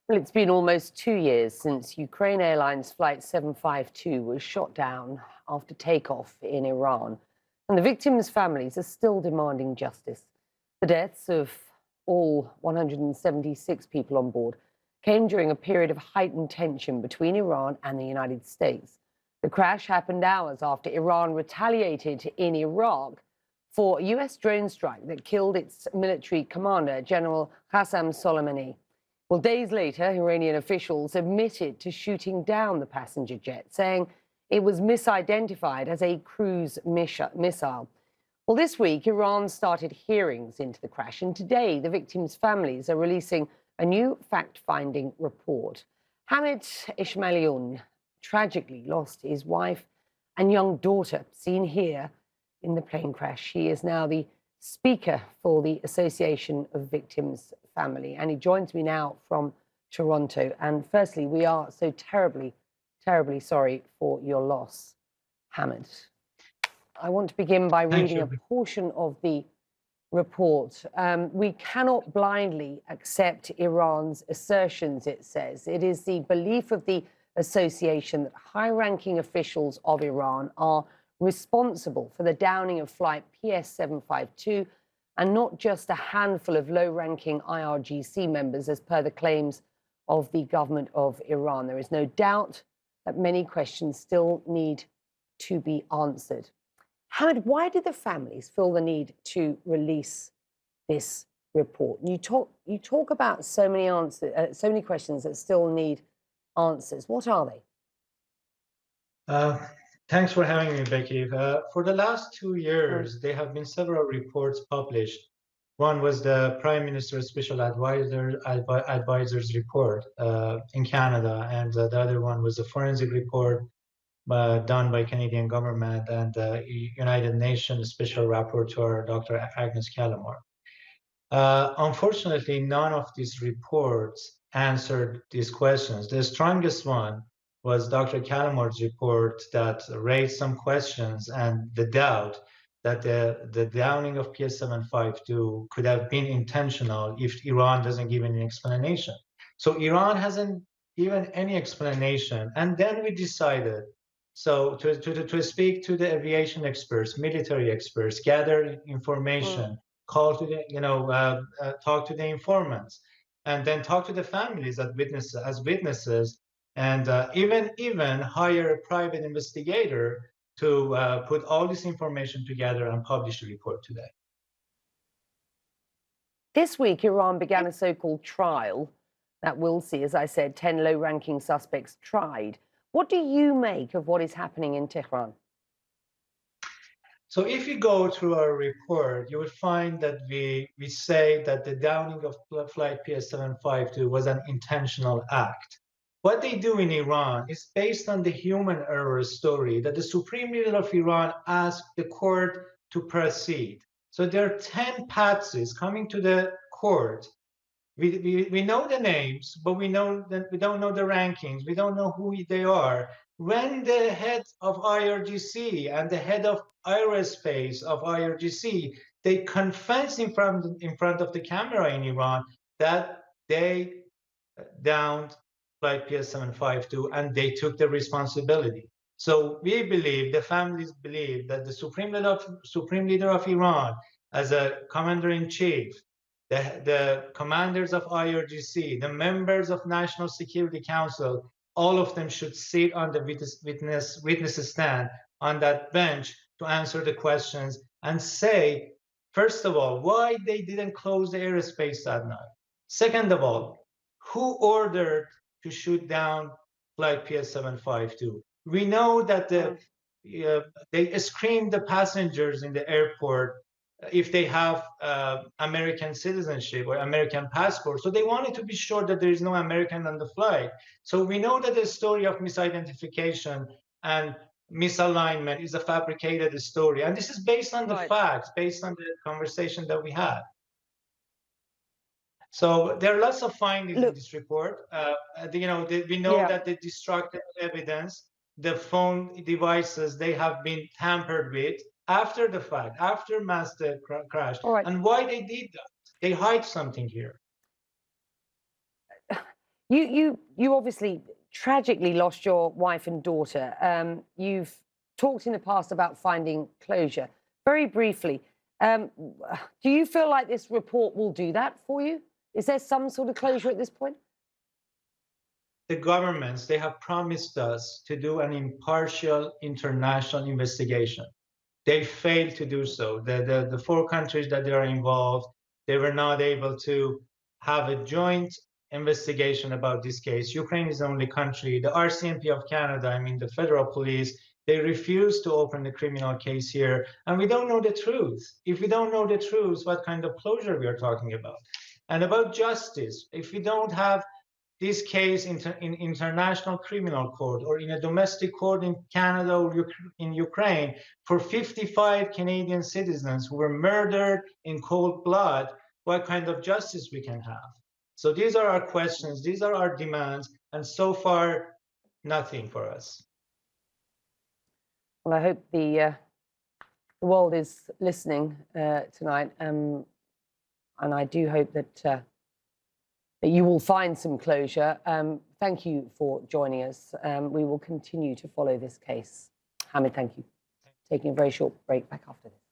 Well, it's been almost 2 years since Ukraine Airlines Flight 752 was shot down after takeoff in Iran. And the victims' families are still demanding justice. The deaths of all 176 people on board came during a period of heightened tension between Iran and the United States. The crash happened hours after Iran retaliated in Iraq for a US drone strike that killed its military commander, General Qasem Soleimani. Well, days later, Iranian officials admitted to shooting down the passenger jet, saying it was misidentified as a cruise missile. Well, this week, Iran started hearings into the crash, and today the victims' families are releasing a new fact-finding report. Hamid Esmaeilion tragically lost his wife and young daughter, seen here in the plane crash. He is now the speaker for the Association of Victims' Family, and he joins me now from Toronto. And firstly, we are so terribly, terribly sorry for your loss, Hamid. I want to begin by reading a portion of the report. We cannot blindly accept Iran's assertions, it says. It is the belief of the association that high-ranking officials of Iran are responsible for the downing of flight PS752 and not just a handful of low-ranking IRGC members, as per the claims of the government of Iran. There is no doubt that many questions still need to be answered. Hamid, why did the families feel the need to release this report? You talk about so many questions that still need answers. What are they? Thanks for having me, Becky. For the last 2 years, there have been several reports published. One was the Prime Minister's Special Advisor's report in Canada, and the other one was a forensic report done by Canadian government and the United Nations Special Rapporteur, Dr. Agnes Callamore. Unfortunately, none of these reports answered these questions. The strongest one was Dr. Callamore's report that raised some questions and the doubt that the downing of PS752 could have been intentional if Iran doesn't give any explanation. So Iran hasn't given any explanation. And then we decided, so to speak to the aviation experts, military experts, gather information, call to the, talk to the informants, and then talk to the families as witnesses, and even hire a private investigator to put all this information together and publish a report today. This week, Iran began a so-called trial that will see, as I said, 10 low-ranking suspects tried. What do you make of what is happening in Tehran? So if you go through our report, you will find that we say that the downing of flight PS752 was an intentional act. What they do in Iran is based on the human error story that the Supreme Leader of Iran asked the court to proceed. So there are 10 patsies coming to the court. We know the names, but we don't know the rankings. We don't know who they are. When the head of IRGC and the head of aerospace of IRGC, they confess in front of the camera in Iran that they downed flight PS752 and they took the responsibility. So we believe, the families believe, that the Supreme Leader of Iran, as a commander-in-chief, the commanders of IRGC, the members of National Security Council, all of them should sit on the witness stand on that bench to answer the questions and say, first of all, why they didn't close the airspace that night. Second of all, who ordered to shoot down flight PS752? We know that they screened the passengers in the airport if they have American citizenship or American passport. So they wanted to be sure that there is no American on the flight. So we know that the story of misidentification and misalignment is a fabricated story. And this is based on the facts, based on the conversation that we had. So there are lots of findings in this report. We know that the destructive evidence, the phone devices, they have been tampered with after the fact, after master crash. And why they did that? They hide something here. You obviously tragically lost your wife and daughter. You've talked in the past about finding closure. Very briefly, do you feel like this report will do that for you? Is there some sort of closure at this point? The governments, they have promised us to do an impartial international investigation. They failed to do so. The four countries that they are involved, they were not able to have a joint investigation about this case. Ukraine is the only country. The RCMP of Canada, I mean the federal police, they refused to open the criminal case here, and we don't know the truth. If we don't know the truth, what kind of closure we are talking about? And about justice, if we don't have this case in international criminal court or in a domestic court in Canada or in Ukraine for 55 Canadian citizens who were murdered in cold blood, what kind of justice we can have? So these are our questions, these are our demands, and so far, nothing for us. Well, I hope the world is listening tonight, and I do hope that you will find some closure. Thank you for joining us. We will continue to follow this case. Hamid, thank you. Taking a very short break, back after this.